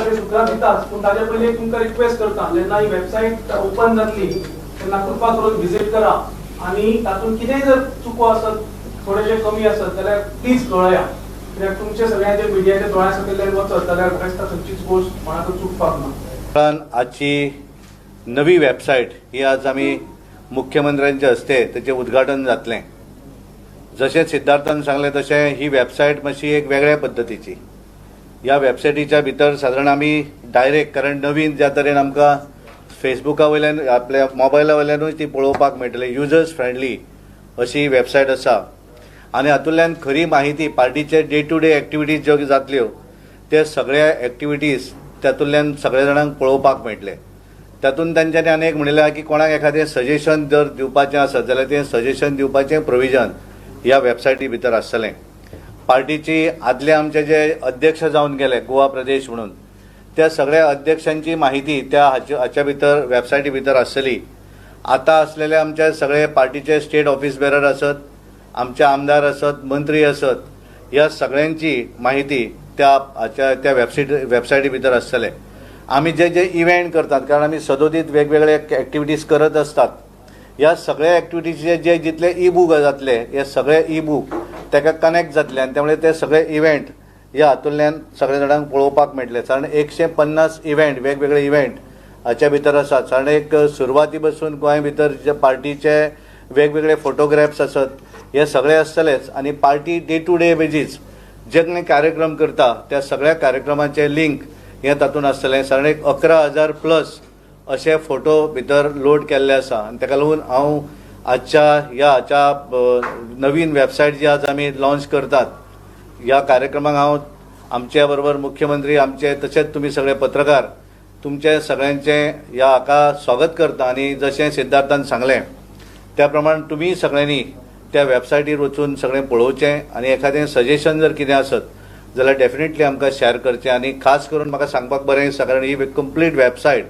ते सूत्रां दिताच, पूण ताजे पयलीं तुमकां रिक्वेस्ट करता, जेन्ना ही वेबसायट ओपन जातली तेन्ना कृपा करून विजीट करा आनी तातूंत कितेंय जर चुको आसत, थोडेशे कमी आसत जाल्यार प्लीज कळया, कित्याक तुमचे सगळ्यांचे मिडियाच्या दोळ्या सकयल्यान वचत जाल्यार म्हाका दिसता खंयचीच गोश्ट कोणाक चुकपाक ना. आजची नवी वेबसायट ही आज आमी मुख्यमंत्र्यांच्या हस्ते तेचें उद्घाटन जातलें. जशें सिद्धार्थान सांगलें तशें ही वेबसायट मातशी एक वेगळ्या पद्दतीची. ह्या वेबसायटीच्या भितर सादारण आमी डायरेक्ट, कारण नवीन ज्या तरेन आमकां फेसबुका वयल्यान आपल्या मोबायला वयल्यानूय ती पळोवपाक मेळटली, युजर्स फ्रेंडली अशी वेबसायट आसा. आनी हातूंतल्यान खरी माहिती पार्टीचे डे टू डे एक्टिविटीज ज्यो जातल्यो ते सगळ्या एक्टिविटीज तातूंतल्यान सगळ्या जाणांक पळोवपाक मेळटले. तातूंत तांच्यांनी आनी एक म्हणिल्लें की कोणाक एखादें सजेशन जर दिवपाचें आसत जाल्यार तें सजेशन दिवपाचें प्रोविजन ह्या वेबसायटी भितर आसतलें. पार्टीची आदले आमचे जे अध्यक्ष जावन गेले गोवा प्रदेश म्हणून, त्या सगळ्या अध्यक्षांची माहिती त्या हाच्या भितर वेबसायटी भितर आसतली. आतां आसलेले आमचे सगळे पार्टीचे स्टेट ऑफिस बेरर आसत, आमचे आमदार आसत, मंत्री आसत, ह्या सगळ्यांची माहिती त्या वेबसायटी भितर आसतले. आमी जे जे इव्हेंट करतात, कारण आमी सदोदीत वेगवेगळे एक्टिविटीज करत असतात, ह्या सगळ्या एक्टिविटीचे जे जितले ई बूक जातले हे सगळे ई बूक ताका कनेक्ट जातले आनी त्यामुळे ते सगळे इव्हेंट ह्या हातूंतल्यान सगळ्या जाणांक पळोवपाक मेळटले. कारण 150 इव्हेंट वेगवेगळे इव्हेंट हाच्या भितर आसात. कारण एक सुरवाती पासून गोंय भितर जे पार्टीचे वेगवेगळे फोटोग्राफ्स आसत हे सगळे आसतलेच. आनी party day to day basis जे काही कार्यक्रम करता त्या सगळ्या कार्यक्रमाचे लिंक हे तातूंत आसतलें. सादारण 11,000 प्लस अशे फोटो भितर लोड केल्ले आसा. आनी ताका लागून हांव हाच्या नवीन वेबसायट जी आज आमी लॉन्च करतात ह्या कार्यक्रमाक हांव आमच्या बरोबर मुख्यमंत्री आमचे तशेंच तुमी सगळे पत्रकार तुमचे सगळ्यांचे ह्या हाका स्वागत करता. आनी जशें सिद्धार्थान सांगलें त्या प्रमाण तुमी सगळ्यांनी त्या वेबसायटीर वचून सगळें पळोवचें आनी एखादें सजेशन जर कितें आसत जाल्यार डेफिनेटली आमकां शेअर करचें. आनी खास करून म्हाका सांगपाक बरें दिसता, कारण ही कंप्लीट वेबसायट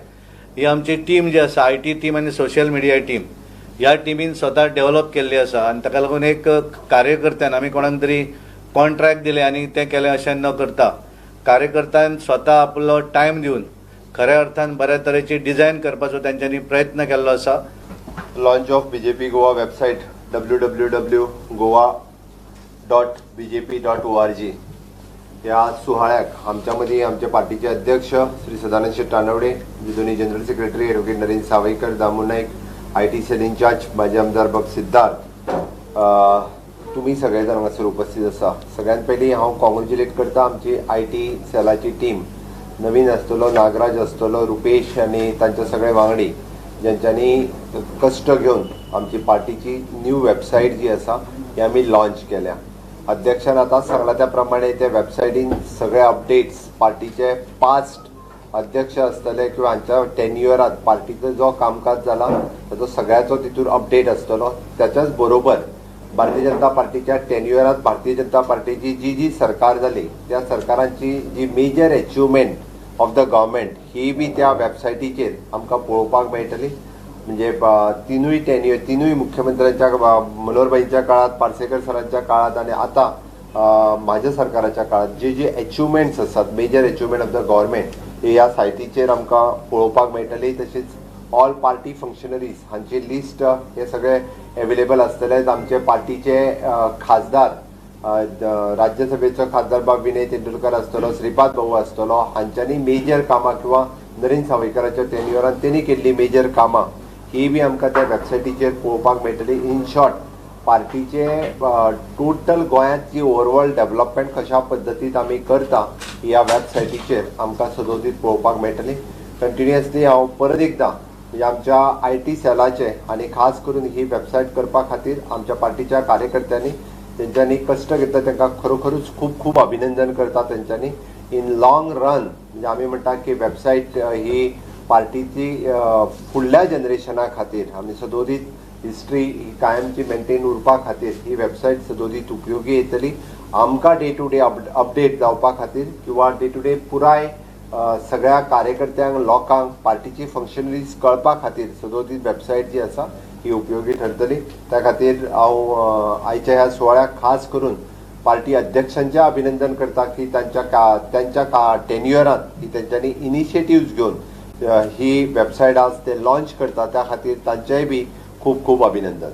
ही आमची टीम जी आसा, IT टीम आनी सोशल मिडिया टीम, ह्या टीमीन स्वता डेव्हलप केल्ली आसा. आनी ताका लागून एक कार्यकर्त्यान आमी कोणाक तरी कॉन्ट्रॅक्ट दिले आनी तें केलें अशें न करता कार्यकर्त्यान स्वता आपलो टायम दिवन खऱ्या अर्थान बऱ्या तरेची डिझायन करपाचो तांच्यांनी प्रयत्न केल्लो आसा. Launch of BJP Goa website www.goa.bjp.org या सुहाळ्याक आमच्या मदीं आमचे पार्टीचे अध्यक्ष श्री सदानंद शेट रानवडे, दोन्ही general secretary advocate Narendra Sawaikar, Damu Naik, IT cell incharge माजी आमदार भक्त सिद्धार्थ, तुम्ही सगळे जाण हांगासर उपस्थित आसा. सगळ्यात पयलीं हांव कॉंग्रेच्युलेट करता आमची IT सेलाची टीम, नवीन आसतलो नागराज आसतलो, रुपेश आनी तांचे सगळे वांगडी ज्यांच्यांनी कश्ट घेवन आमची पार्टीची न्यू वेबसायट जी आसा ही आमी लॉन्च केल्या. अध्यक्षान आतां सांगला त्या प्रमाणे त्या वेबसायटीन सगळे अपडेट्स पार्टीचे पास्ट अध्यक्ष आसतले किंवा हांच्या टेन्युअरांत पार्टीचो जो कामकाज जाला ताचो सगळ्याचो तितूर अपडेट आसतलो. त्याच्याच बरोबर भारतीय जनता पार्टीच्या टेन्युअरांत भारतीय जनता पार्टीची जी सरकार जाली त्या सरकारांची जी major achievement of the government ही बी त्या वेबसायटीचेर आमकां पळोवपाक मेळटली. म्हणजे तिनूय मुख्यमंत्र्यांच्या मनोहरभाईंच्या काळात, पार्सेकर सरांच्या काळात आणि आता माझ्या सरकाराच्या काळात जे अचिव्हमेंट्स आसात, major achievement of the government हे ह्या सायटीचेर आमकां पळोवपाक मेळटली. तशेंच ऑल पार्टी फंक्शनरीज हांची लिस्ट हे सगळे अवेलेबल आसतले. आमचे पार्टीचे खासदार, राज्यसभेचो खासदार बाब विनय तेंडुलकर आसतलो, श्रीपाद भाऊ आसतलो, हांच्यांनी मेजर कामां किंवा नरेंद्र सावयकराच्या टेन्युअरान तेणी केल्ली मेजर कामां ही बी आमकां त्या वेबसायटीचेर पळोवपाक मेळटली. इन शॉर्ट पार्टीचे टोटल गोंयांत जी ओवरऑल डेव्हलपमेंट कशा पद्दतीन आमी करता ह्या वेबसायटीचेर आमकां सदोदीत पळोवपाक मेळटली. कंटिन्युअसली हांव परत एकदां म्हणजे आमच्या IT सेलाचे आनी खास करून ही वेबसायट करपा खातीर आमच्या पार्टीच्या कार्यकर्त्यांनी तेंच्यांनी कश्ट घेतला तांकां खरोखरूच खूब खूब अभिनंदन करता तेंच्यांनी. इन लॉंग रन म्हणजे आमी म्हणटा की वेबसायट ही पार्टीची फुडल्या जनरेशना खातीर आमी सदोदीत हिस्ट्री ही कायमची मेंटेन उरपा खातीर ही वेबसायट सदोदीत उपयोगी येतली. आमकां डे टू डे अपडेट जावपा खातीर किंवा डे टू डे पुराय सगळ्या कार्यकर्त्यांक लोकांक पार्टीची फंक्शनरीज कळपा खातीर सदोदीत वेबसायट जी आसा ही उपयोगी ठरतली. त्या खातीर हांव आयच्या ह्या सुवाळ्याक खास करून पार्टी अध्यक्षांचे अभिनंदन करता की त्यांच्या टेन्युअरात की त्यांच्यानी इनिशिएटिव्ह घेऊन ही वेबसाईट आज ते लॉन्च करता त्या खातीर तांचेय बी खूप खूप अभिनंदन.